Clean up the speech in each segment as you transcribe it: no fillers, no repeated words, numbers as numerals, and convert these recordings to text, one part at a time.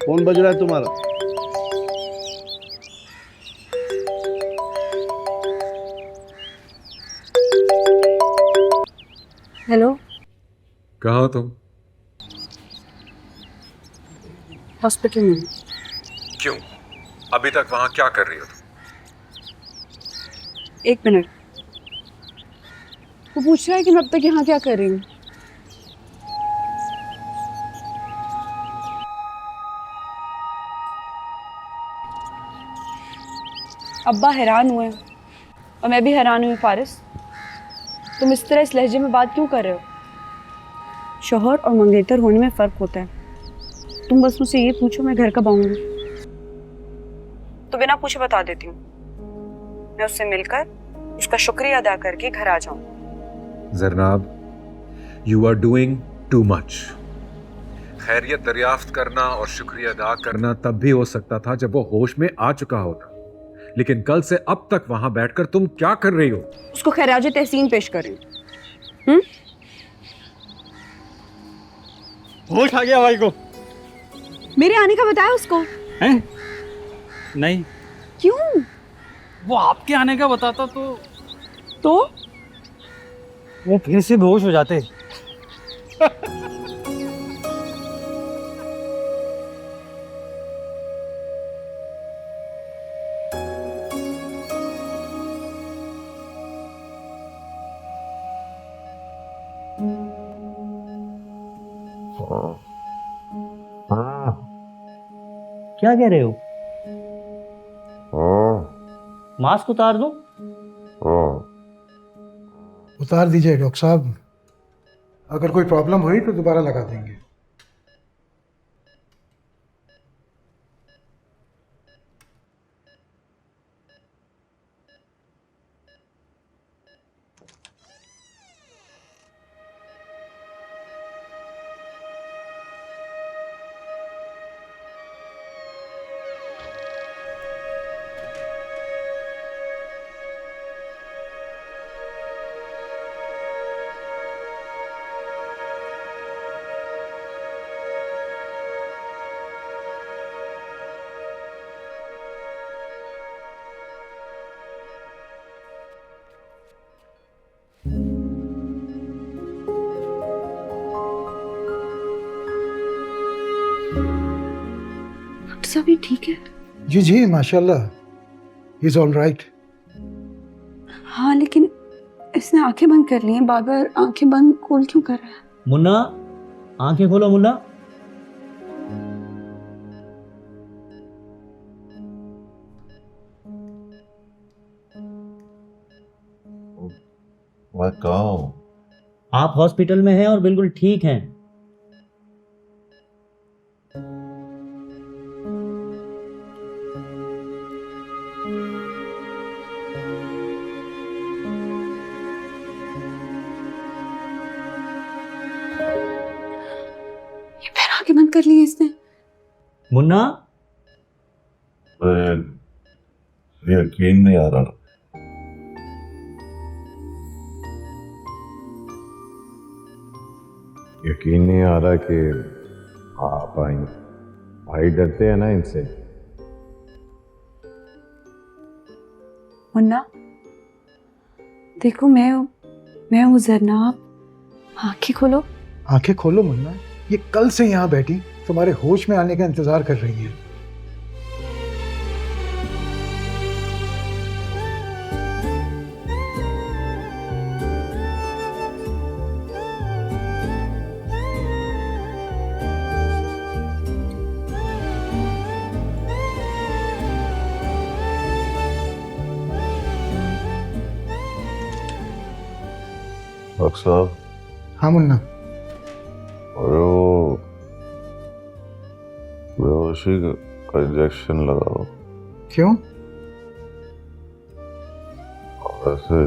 Phone बज रहा है तुम्हारा। हेलो। कहाँ हो तुम? हॉस्पिटल में। क्यों? अभी तक वहां क्या कर रही हो तुम? 1 मिनट। वो पूछ रहा है कि मैं अब तक यहाँ क्या कर रही हूँ। अब्बा हैरान हुए और मैं भी हैरान हुई। फारिस, तुम इस तरह इस लहजे में बात क्यों कर रहे हो? शौहर और मंगेतर होने में फर्क होता है। तुम बस मुझसे ये पूछो मैं घर कब आऊंगी, तो बिना पूछे बता देती हूँ। मैं उससे मिलकर उसका शुक्रिया अदा करके घर आ जाऊं। जरनाब, you are doing too much. खैरियत दरियाफ्त करना और शुक्रिया अदा करना तब भी हो सकता था जब वो होश में आ चुका होता, लेकिन कल से अब तक वहां बैठकर तुम क्या कर रही हो? उसको खैराज तहसीन पेश करें। हम्म। होश आ गया भाई को? मेरे आने का बताया उसको? हैं? नहीं। क्यों? वो आपके आने का बताता तो वो फिर से बेहोश हो जाते। क्या कह रहे हो? मास्क उतार दूं? उतार दीजिए डॉक्टर साहब, अगर कोई प्रॉब्लम हुई तो दोबारा लगा देंगे। डॉक्टर साहब ये ठीक है? जी जी माशाल्लाह, ही इज ऑल राइट। हाँ, लेकिन इसने आंखें बंद कर ली हैं। बार बार आंखें बंद खोल क्यों कर रहा है? मुन्ना, आंखें खोलो मुन्ना। मैं कहाँ हूँ? आप हॉस्पिटल में हैं और बिल्कुल ठीक हैं। ये फिर आंखें बंद कर ली हैं इसने। मुन्ना, यकीन नहीं आ रहा। यकीन नहीं आ रहा कि आप आई। भाई डरते हैं ना इनसे। मुन्ना देखो, मैं हूँ जरनाब। आंखें खोलो। आंखें खोलो मुन्ना, ये कल से यहाँ बैठी तुम्हारे होश में आने का इंतजार कर रही है। डॉक्टर साहब, हाँ मुन्ना। वो बेहोशी का इंजेक्शन लगाओ। क्यों? ऐसे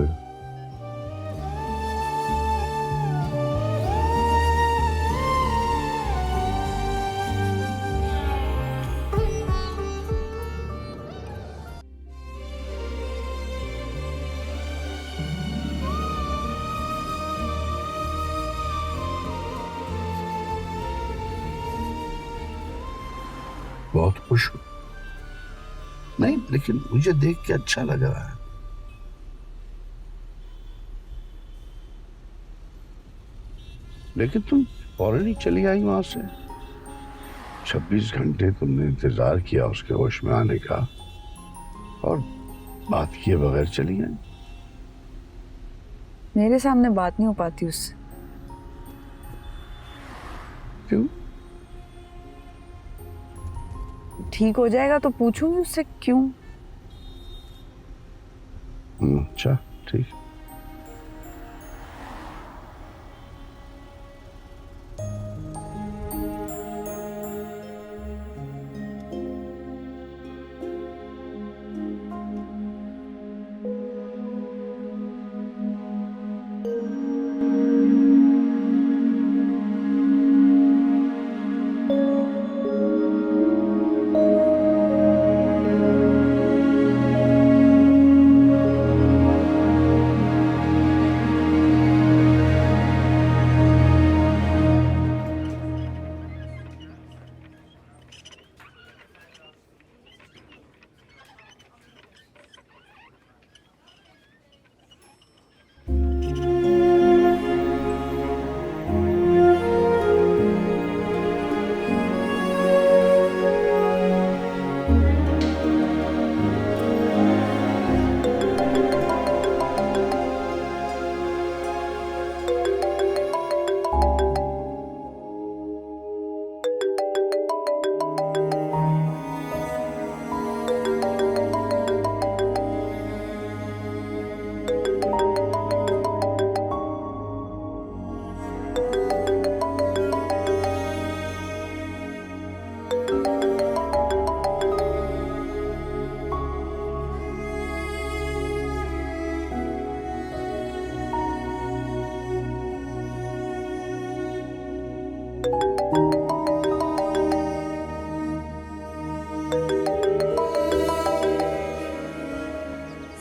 बहुत खुश हूं। नहीं, लेकिन मुझे देख के अच्छा लग रहा है। लेकिन तुम फौरन ही चली आई वहां से। 26 घंटे तुमने इंतजार किया उसके होश में आने का, और बात किए बगैर चली आई। मेरे सामने बात नहीं हो पाती उससे। क्यों? ठीक हो जाएगा तो पूछूंगी उससे क्यों। अच्छा, ठीक।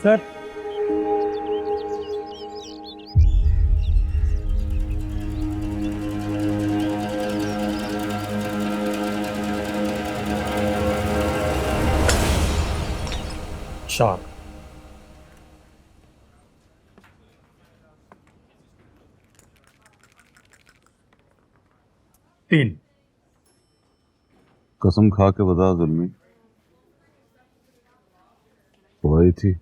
सर, चार। तीन। कसम खा के बता जुल्मी, वो आई थी?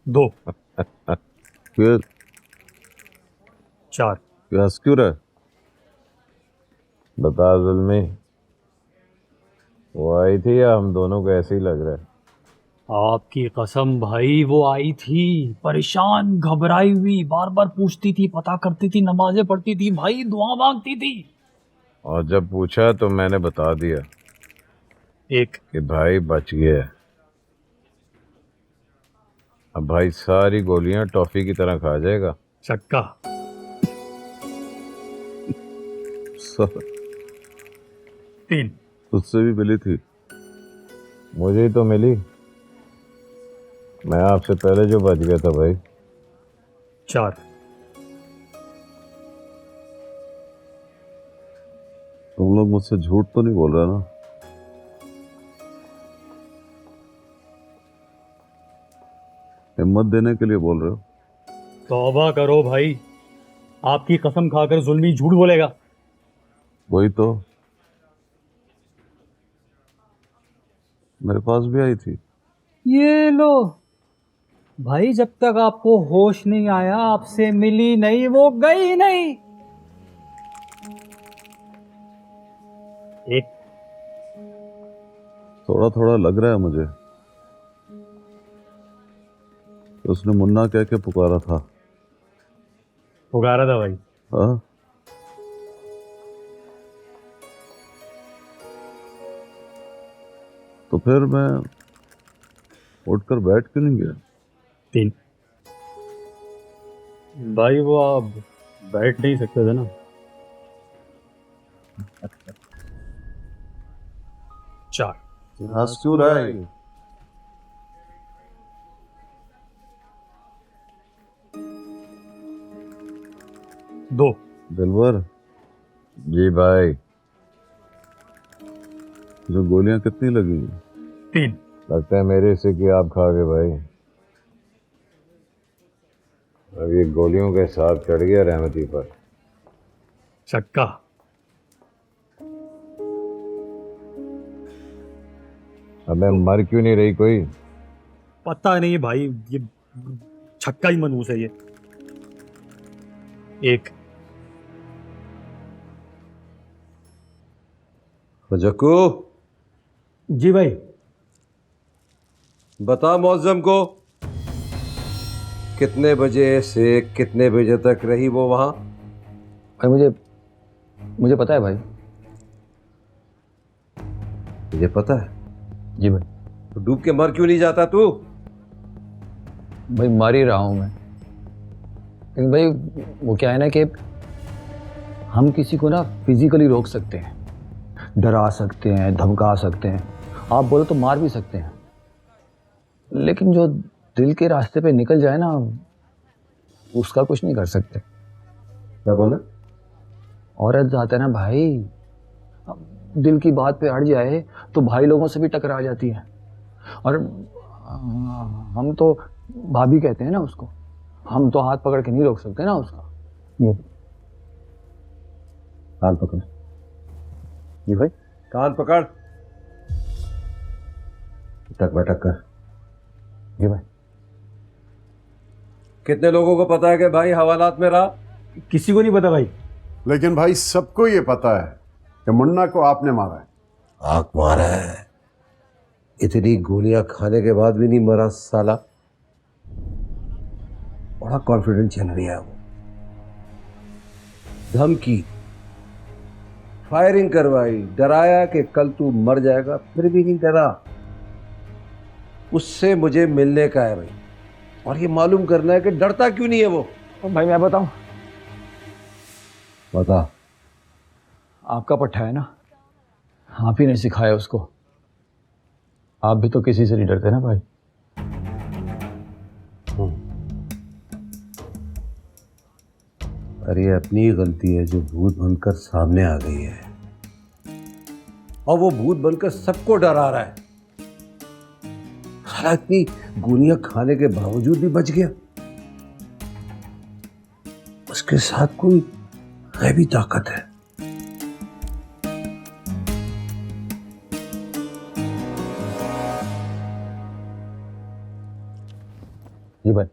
दो। फिर चार। हंस क्यों रहा है? बता जुल्मी, वो आई थी या हम दोनों को ऐसे ही लग रहा है? आपकी कसम भाई, वो आई थी, परेशान घबराई हुई, बार बार पूछती थी, पता करती थी, नमाजें पढ़ती थी भाई, दुआ मांगती थी। और जब पूछा तो मैंने बता दिया एक। कि भाई बच गया है। अब भाई सारी गोलियां टॉफी की तरह खा जाएगा। चक्का। तीन। तुझसे भी मिली थी? मुझे ही तो मिली, मैं आपसे पहले जो बच गया था भाई। चार। तुम लोग मुझसे झूठ तो नहीं बोल रहे ना? हिम्मत देने के लिए बोल रहे हो? तौबा करो भाई, आपकी कसम खाकर जुल्मी झूठ बोलेगा? वही तो, मेरे पास भी आई थी। ये लो भाई, जब तक आपको होश नहीं आया, आपसे मिली नहीं, वो गई नहीं। एक। थोड़ा थोड़ा लग रहा है मुझे, उसने मुन्ना कह के पुकारा था। पुकारा था भाई? हाँ, तो फिर मैं उठकर बैठ क्यों नहीं गया? तीन। भाई वो आप बैठ नहीं सकते थे ना? चार। हंस क्यों रहा है? दो। दिलवर जी भाई, जो गोलियां कितनी लगी? 3। लगता है मेरे से कि आप खा गए भाई। अब ये गोलियों के साथ चढ़ गया रहमती पर। छक्का। अबे मर क्यों नहीं रही कोई? पता नहीं भाई, ये छक्का ही मनहूस है ये। 1। जक्कू, जी भाई। बता मौजम को कितने बजे से कितने बजे तक रही वो वहां? भाई मुझे पता है भाई। मुझे पता है। जी भाई। तो डूब के मर क्यों नहीं जाता तू? भाई मार ही रहा हूँ मैं, लेकिन भाई वो क्या है ना कि हम किसी को ना फिजिकली रोक सकते हैं, डरा सकते हैं, धमका सकते हैं, आप बोलो तो मार भी सकते हैं, लेकिन जो दिल के रास्ते पे निकल जाए ना उसका कुछ नहीं कर सकते। क्या बोला? औरत जाते हैं ना भाई, दिल की बात पे अड़ जाए तो भाई लोगों से भी टकरा जाती है। और हम तो भाभी कहते हैं ना उसको, हम तो हाथ पकड़ के नहीं रोक सकते ना उसका। ये कान पकड़। जी भाई। कान पकड़। टक बैठक कर। जी भाई। कितने लोगों को पता है कि भाई हवालात में रहा? किसी को नहीं पता भाई। लेकिन भाई सबको ये पता है कि मुन्ना को आपने मारा है। आग मारा है। इतनी गोलियां खाने के बाद भी नहीं मरा साला। बड़ा कॉन्फिडेंस चल रहा है वो। धमकी, फायरिंग करवाई, डराया कि कल तू मर जाएगा, फिर भी नहीं डरा। उससे मुझे मिलने का है भाई, और ये मालूम करना है कि डरता क्यों नहीं है वो। भाई मैं बताऊं, बता। आपका पट्टा है ना, आप ही ने सिखाया उसको। आप भी तो किसी से नहीं डरते ना भाई। अरे अपनी ही गलती है जो भूत बनकर सामने आ गई है, और वो भूत बनकर सबको डरा रहा है। साला इतनी गोलियां खाने के बावजूद भी बच गया। उसके साथ कोई गैबी ताकत है। जी भाई।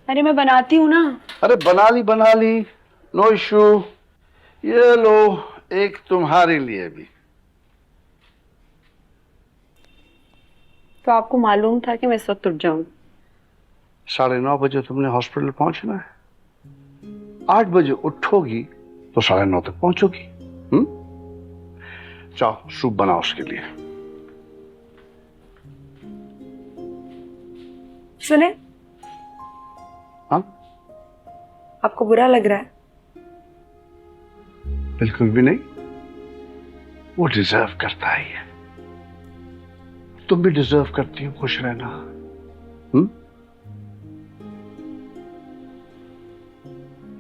अरे मैं बनाती हूँ ना। अरे बना ली, नो इशू। ये लो, एक तुम्हारे लिए भी। तो आपको मालूम था कि मैं इस वक्त उठ जाऊं? 9:30 बजे तुमने हॉस्पिटल पहुंचना है। 8 बजे उठोगी तो 9:30 तक पहुंचोगी। जाओ सूप बनाओ उसके लिए। सुने, हाँ? आपको बुरा लग रहा है? बिल्कुल भी नहीं, वो डिजर्व करता है ये। तुम भी डिजर्व करती हो खुश रहना।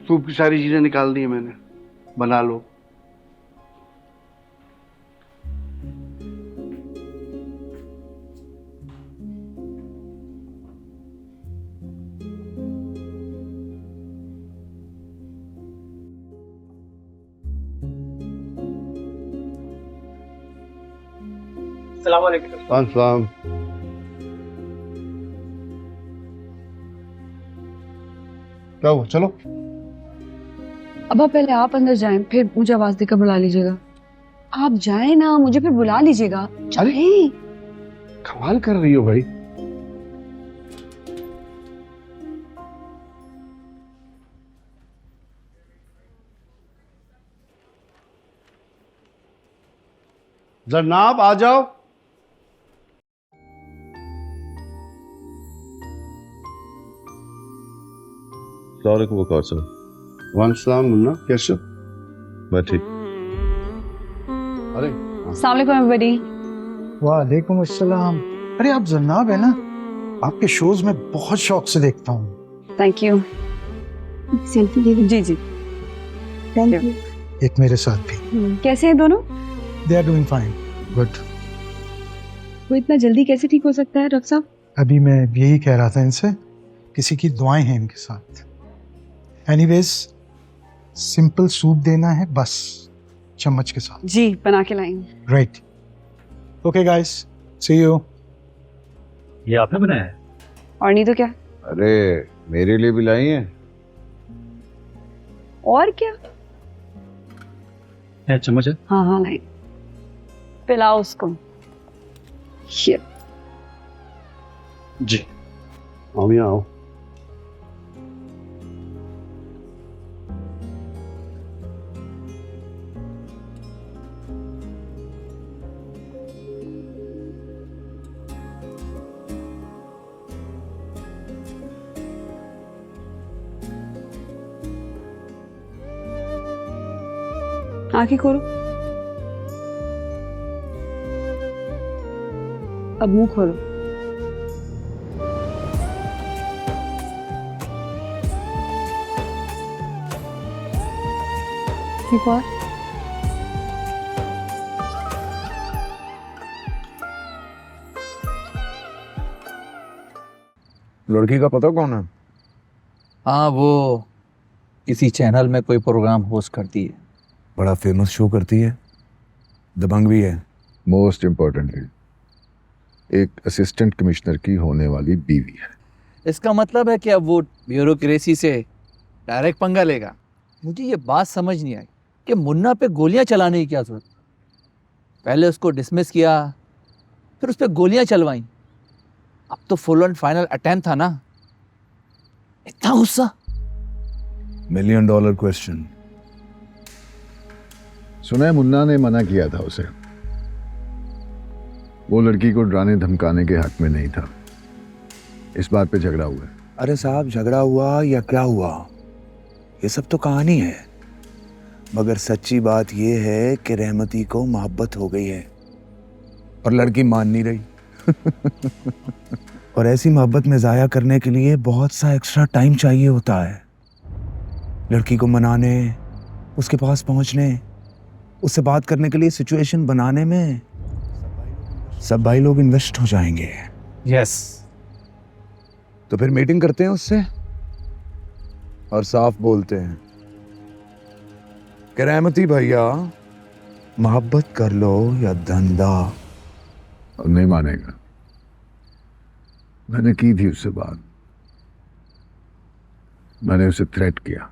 सूप की सारी चीजें निकाल दी है मैंने, बना लो। सलाम अलैकुम। अस्सलाम। क्या हुआ? चलो। अब्बा पहले आप अंदर जाएं, फिर मुझे आवाज देकर बुला लीजिएगा। आप जाएं ना, मुझे फिर बुला लीजिएगा। जाएं। कमाल कर रही हो भाई। जनाब आ जाओ। सलाम वकार सर। वालेकुम मुन्ना, कैसे हो? मैं ठीक। अरे अस्सलाम वालेकुम एवरीबॉडी। वालेकुम अस्सलाम। अरे आप जन्नाब है ना? आपके शोज में बहुत शौक से देखता हूँ। Thank you. सेल्फी ले जी जी। Thank you. एक मेरे साथ भी। कैसे हैं दोनों? They are doing fine. Good. वो इतना जल्दी कैसे ठीक हो सकता है डॉक्टर साहब? अभी मैं यही कह रहा था इनसे, किसी की दुआएं हैं इनके साथ। एनीवेज, सिंपल सूप देना है बस, चम्मच के साथ। जी बना के लाएंगे। Right. Okay guys, see you. ये आपने बनाया है? और नहीं तो क्या। अरे मेरे लिए भी लाई हैं? और क्या? है चम्मच है? हाँ हाँ लाएंगे। पिलाओ उसको। ये जी आओ, यहाँ आओ। आंखें खोलो। अब मुंह खोलो। एक और। लड़की का पता कौन है? हाँ, वो किसी चैनल में कोई प्रोग्राम होस्ट करती है। बड़ा फेमस शो करती है, दबंग भी है। मोस्ट इम्पोर्टेंटली एक असिस्टेंट कमिश्नर की होने वाली बीवी है। इसका मतलब है कि अब वो ब्यूरोक्रेसी से डायरेक्ट पंगा लेगा। मुझे ये बात समझ नहीं आई कि मुन्ना पे गोलियां चलाने की क्या जरूरत। पहले उसको डिसमिस किया, फिर उस पर गोलियां चलवाई। अब तो फुल एंड फाइनल अटेम्प्ट था ना। इतना गुस्सा। $1 मिलियन क्वेश्चन। सुना है मुन्ना ने मना किया था उसे। वो लड़की को डराने धमकाने के हक में नहीं था। इस बात पे झगड़ा हुआ है। अरे साहब, झगड़ा हुआ या क्या हुआ, ये सब तो कहानी है, मगर सच्ची बात ये है कि रहमती को मोहब्बत हो गई है और लड़की मान नहीं रही। और ऐसी मोहब्बत में जाया करने के लिए बहुत सा एक्स्ट्रा टाइम चाहिए होता है। लड़की को मनाने, उसके पास पहुंचने, उससे बात करने के लिए सिचुएशन बनाने में सब भाई लोग इन्वेस्ट हो जाएंगे। यस। तो फिर मीटिंग करते हैं उससे और साफ बोलते हैं कि रहमती भैया, मोहब्बत कर लो या धंधा। और नहीं मानेगा। मैंने की थी उससे बात। मैंने उसे थ्रेट किया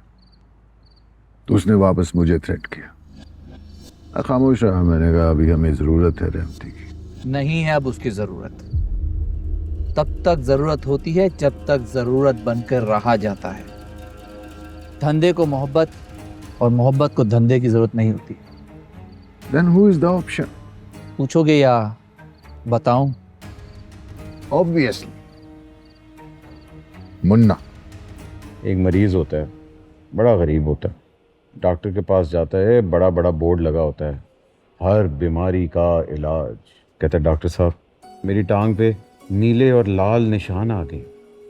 तो उसने वापस मुझे थ्रेट किया। खामोश रहा। मैंने कहा अभी हमें जरूरत है रहमती की। नहीं है अब उसकी जरूरत। तब तक जरूरत होती है जब तक जरूरत बनकर रहा जाता है। धंधे को मोहब्बत और मोहब्बत को धंधे की जरूरत नहीं होती। Then who is the option? पूछोगे या बताऊं? Obviously मुन्ना। एक मरीज होता है, बड़ा गरीब होता है, डॉक्टर के पास जाता है, बड़ा बड़ा बोर्ड लगा होता है, हर बीमारी का इलाज। कहता है डॉक्टर साहब मेरी टांग पे नीले और लाल निशान आ गए,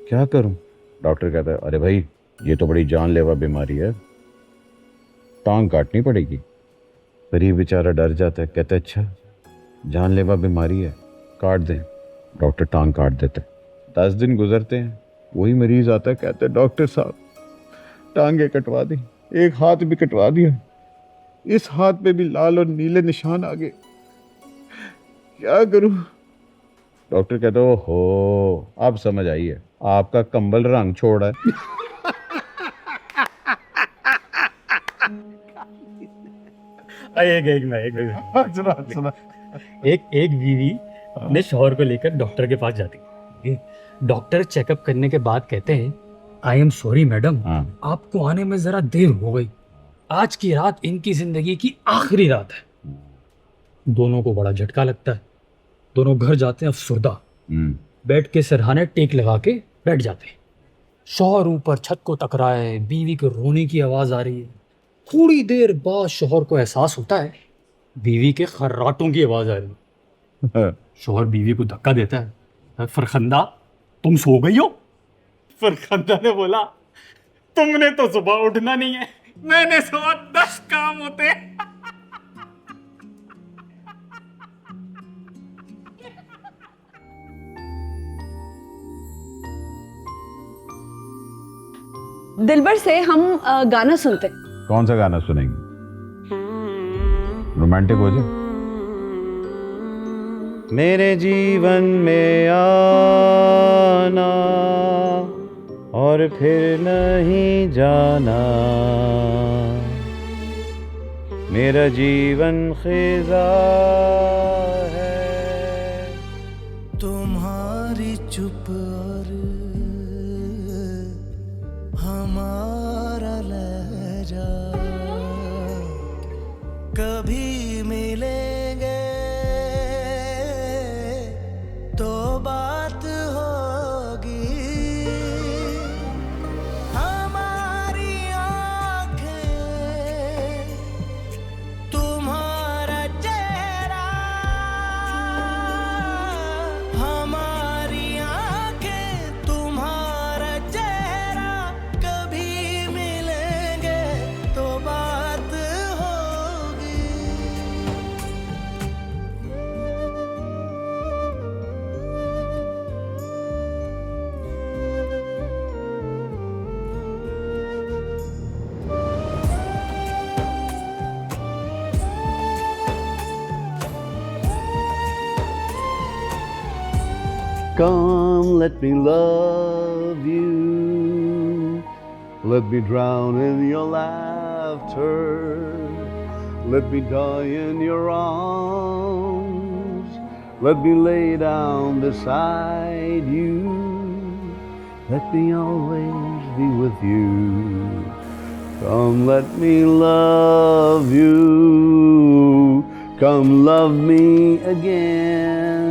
क्या करूं? डॉक्टर कहता है अरे भाई ये तो बड़ी जानलेवा बीमारी है, टांग काटनी पड़ेगी। गरीब बेचारा डर जाता है, कहता है अच्छा जानलेवा बीमारी है, काट दें। डॉक्टर टांग काट देते हैं। 10 दिन गुजरते हैं, वही मरीज आता है, कहता है डॉक्टर साहब टांगे कटवा दी, एक हाथ भी कटवा दिया, इस हाथ पे भी लाल और नीले निशान आ गए, क्या करूं? डॉक्टर कहते हो अब समझ आई है, आपका कंबल रंग छोड़ा है। एक बीवी अपने शौहर को लेकर डॉक्टर के पास जाती है। डॉक्टर चेकअप करने के बाद कहते हैं, आई एम सॉरी मैडम, आपको आने में जरा देर हो गई। आज की रात इनकी जिंदगी की आखिरी रात है। दोनों को बड़ा झटका लगता है। दोनों घर जाते हैं अफसुर्दा। बेड के सिरहाने टेक लगा के बैठ जाते हैं। शौहर ऊपर छत को टकराए, बीवी के रोने की आवाज आ रही है। थोड़ी देर बाद शौहर को एहसास होता है बीवी के खर्राटों की आवाज आ रही है। शौहर बीवी को धक्का देता है, फरखंदा तुम सो गई हो? फरखंदा ने बोला, तुमने तो सुबह उठना नहीं है, मैंने सुबह 10 काम होते हैं। दिलबर से हम गाना सुनते। कौन सा गाना सुनेंगे? रोमांटिक हो जाए। मेरे जीवन में आना और फिर नहीं जाना, मेरा जीवन खिजा है। तुम्हारी चुप और हमारा लहजा कभी मिलेंगे तो बात होगी। हमारी आंखें तुम्हारा चेहरा, हमारी आंखें तुम्हारा चेहरा कभी मिलेंगे तो बात होगी। Come, let me love you. Let me drown in your laughter. Let me die in your arms. Let me lay down beside you. Let me always be with you. Come, let me love you. Come, love me again.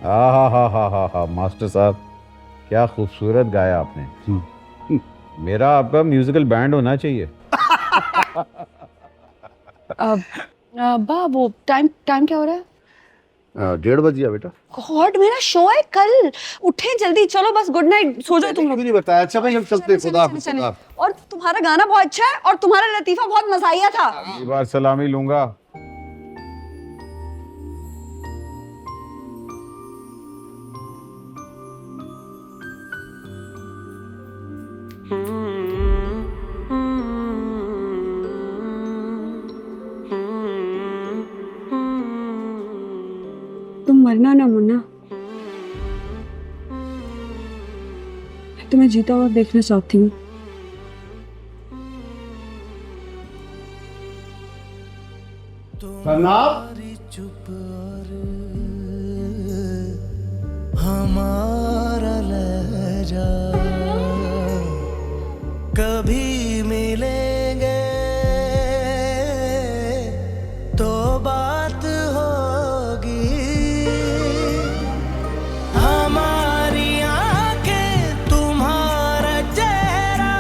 हा master साहब, क्या खूबसूरत गाया आपने। मेरा आपका musical band होना चाहिए। अब्बा वो टाइम क्या हो रहा है? 1:30 बज गया बेटा। गॉड, मेरा शो है कल। उठे जल्दी, चलो बस, गुड नाइट, सो जाओ तुम लोग। नहीं बताया। अच्छा भाई, हम चलते हैं। खुदा हाफिज़। और तुम्हारा गाना बहुत अच्छा है और तुम्हारा लतीफा बहुत मज़ाहिया था। अगली बार सलामी लूंगा। तुम मरना ना मुन्ना, मैं तुम्हें जीता हुआ देखना चाहती हूँ। तुम्हारी चुप और हमारा लहजा कभी मिलेंगे तो बात होगी। हमारी आंखें तुम्हारा चेहरा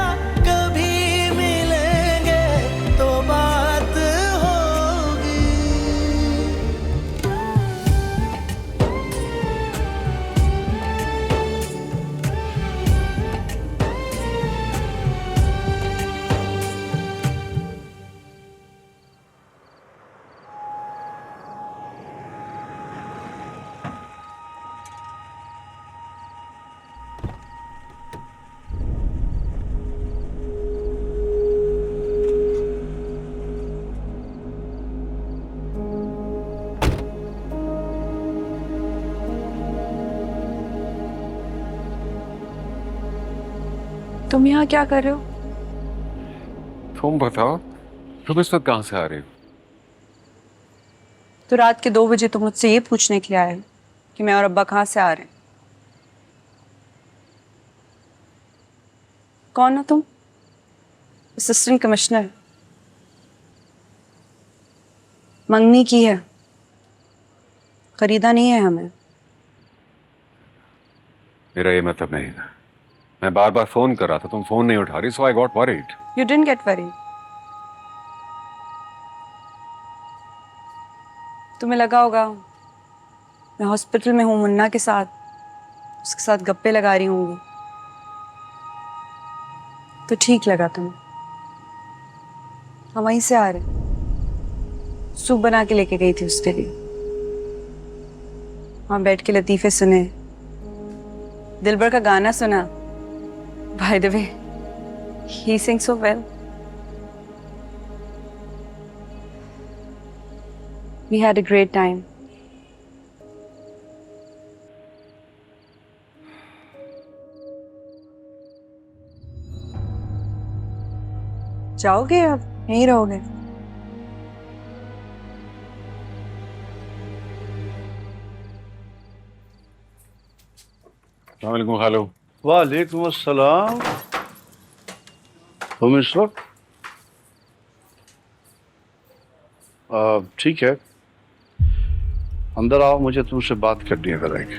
कभी मिलेंगे तो बात होगी। तुम यहाँ क्या कर रहे हो? तुम बताओ, तुम इस वक्त कहाँ से आ रही हो? तो रात के 2 बजे तुम मुझसे ये पूछने के लिए आए हो कि मैं और अब्बा कहाँ से आ रहे हैं? कौन हो तुम? Assistant commissioner. मंगनी की है, खरीदा नहीं है हमें। मेरा ये मतलब नहीं था। मैं बार बार फोन कर रहा था, तुम फोन नहीं उठा रही, so I got worried. You didn't get worried. तुम्हें लगा होगा मैं हॉस्पिटल में हूँ मुन्ना के साथ, उसके साथ गप्पे लगा रही होंगी, तो ठीक लगा तुम्हें। हम वहीं से आ रहे, सूप बना के लेके गई थी उसके लिए। वहाँ बैठ के लतीफे सुने, दिलबर का गाना सुना। By the way, he sings so well. We had a great time. जाओगे अब यहीं रहोगे? अस्सलाम खालो। वालेकुम अस्सलाम। तुम इस वक्त? ठीक है, अंदर आओ, मुझे तुमसे बात करनी है जरा एक।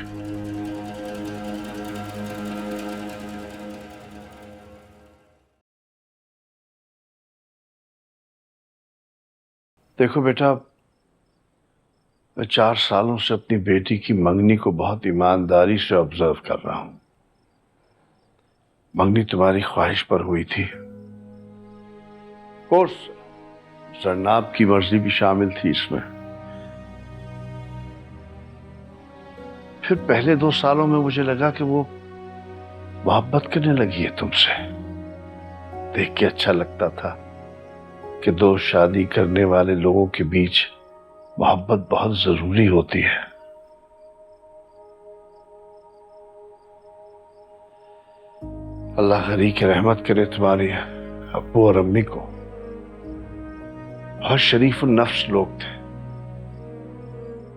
देखो बेटा, मैं 4 सालों से अपनी बेटी की मंगनी को बहुत ईमानदारी से ऑब्जर्व कर रहा हूं। मंगनी तुम्हारी ख्वाहिश पर हुई थी। कोर्स जरनाब की मर्जी भी शामिल थी इसमें। फिर पहले 2 सालों में मुझे लगा कि वो मोहब्बत करने लगी है तुमसे। देख के अच्छा लगता था कि 2 शादी करने वाले लोगों के बीच मोहब्बत बहुत जरूरी होती है। अल्लाह गनी की रहमत करे तुम्हारे अब्बू और अम्मी को। बहुत शरीफ और नफ्स लोग थे,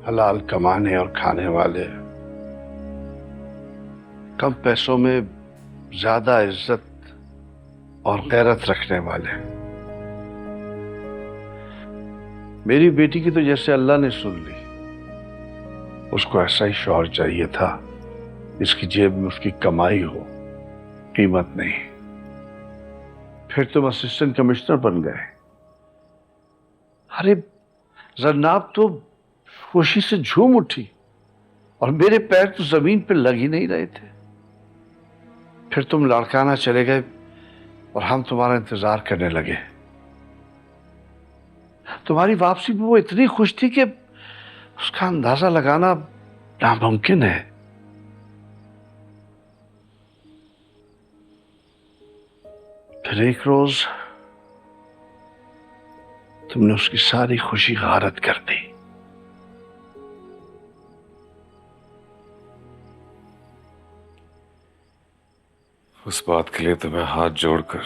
हलाल कमाने और खाने वाले, कम पैसों में ज्यादा इज्जत और गैरत रखने वाले। मेरी बेटी की तो जैसे अल्लाह ने सुन ली, उसको ऐसा ही शौहर चाहिए था, इसकी जेब में उसकी कमाई हो, कीमत नहीं। फिर तुम असिस्टेंट कमिश्नर बन गए। अरे जरनाब तो खुशी से झूम उठी और मेरे पैर तो जमीन पे लग ही नहीं रहे थे। फिर तुम लाड़काना चले गए और हम तुम्हारा इंतजार करने लगे। तुम्हारी वापसी में वो इतनी खुश थी कि उसका अंदाजा लगाना नामुमकिन है। फिर एक रोज तुमने उसकी सारी खुशी गारत कर दी। उस बात के लिए तो मैं हाथ जोड़कर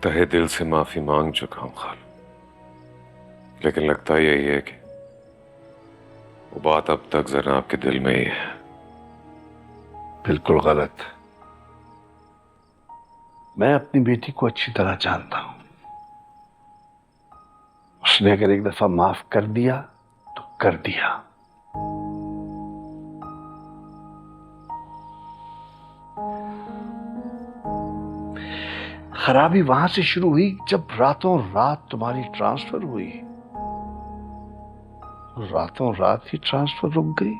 तहे दिल से माफी मांग चुका हूं खालू, लेकिन लगता यही है कि वो बात अब तक जरा आपके दिल में ही है। बिल्कुल गलत। मैं अपनी बेटी को अच्छी तरह जानता हूं। उसने अगर एक दफा माफ कर दिया तो कर दिया। खराबी वहां से शुरू हुई जब रातों रात तुम्हारी ट्रांसफर हुई। रातों रात ही ट्रांसफर रुक गई।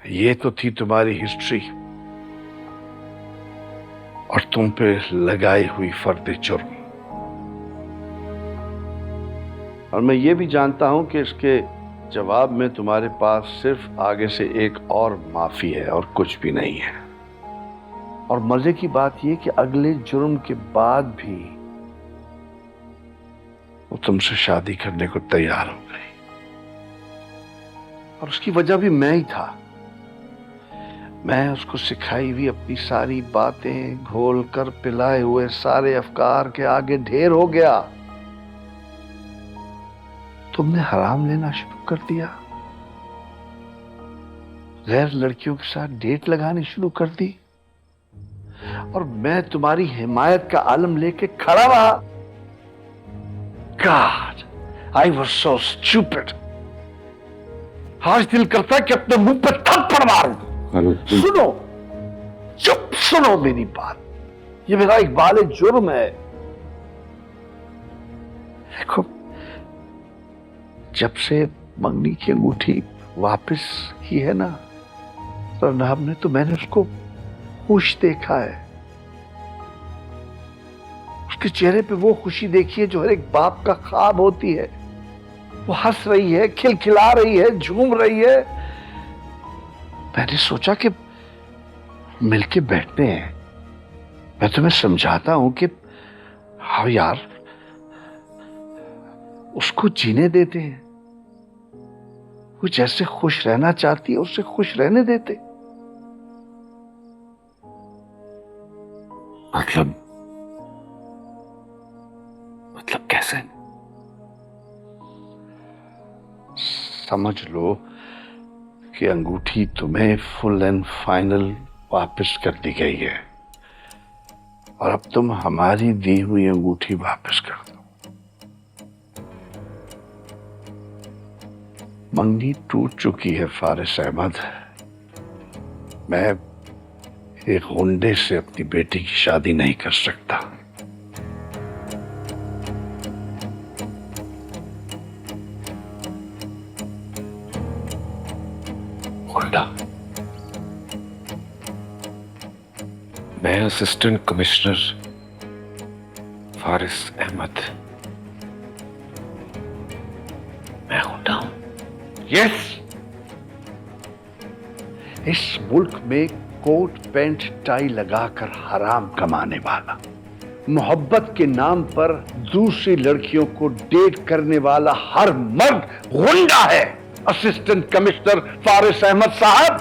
ये तो थी तुम्हारी हिस्ट्री और तुम पे लगाई हुई फर्द जुर्म। और मैं ये भी जानता हूं कि इसके जवाब में तुम्हारे पास सिर्फ आगे से एक और माफी है और कुछ भी नहीं है। और मजे की बात यह कि अगले जुर्म के बाद भी वो तुमसे शादी करने को तैयार हो गई। और उसकी वजह भी मैं ही था। मैं उसको सिखाई हुई अपनी सारी बातें घोल कर पिलाए हुए सारे अफकार के आगे ढेर हो गया। तुमने हराम लेना शुरू कर दिया, गैर लड़कियों के साथ डेट लगानी शुरू कर दी, और मैं तुम्हारी हिमायत का आलम लेके खड़ा रहा। God, I was so stupid. आज दिल करता है कि अपने मुंह पर थप्पड़ मारूं। सुनो, चुप सुनो मेरी बात, ये मेरा इकबाल जुर्म है। देखो, जब से मंगनी की अंगूठी वापस की है ना रनाब ने, तो मैंने उसको खुश देखा है। उसके चेहरे पे वो खुशी देखी है जो हर एक बाप का ख्वाब होती है। वो हंस रही है, खिलखिला रही है, झूम रही है। मैंने सोचा कि मिलके बैठते हैं, मैं तुम्हें समझाता हूं कि हाँ यार, उसको जीने देते हैं। वो जैसे खुश रहना चाहती है उससे खुश रहने देते। मतलब कैसे? समझ लो कि अंगूठी तुम्हें फुल एंड फाइनल वापस कर दी गई है, और अब तुम हमारी दी हुई अंगूठी वापस कर दो। मंगनी टूट चुकी है फारिस अहमद। मैं एक गुंडे से अपनी बेटी की शादी नहीं कर सकता। गुंडा? मैं असिस्टेंट कमिश्नर फारिस अहमद, मैं गुंडा हूं? यस। इस मुल्क में कोट पैंट टाई लगाकर हराम कमाने वाला, मोहब्बत के नाम पर दूसरी लड़कियों को डेट करने वाला हर मर्द गुंडा है। असिस्टेंट कमिश्नर फारिस अहमद साहब,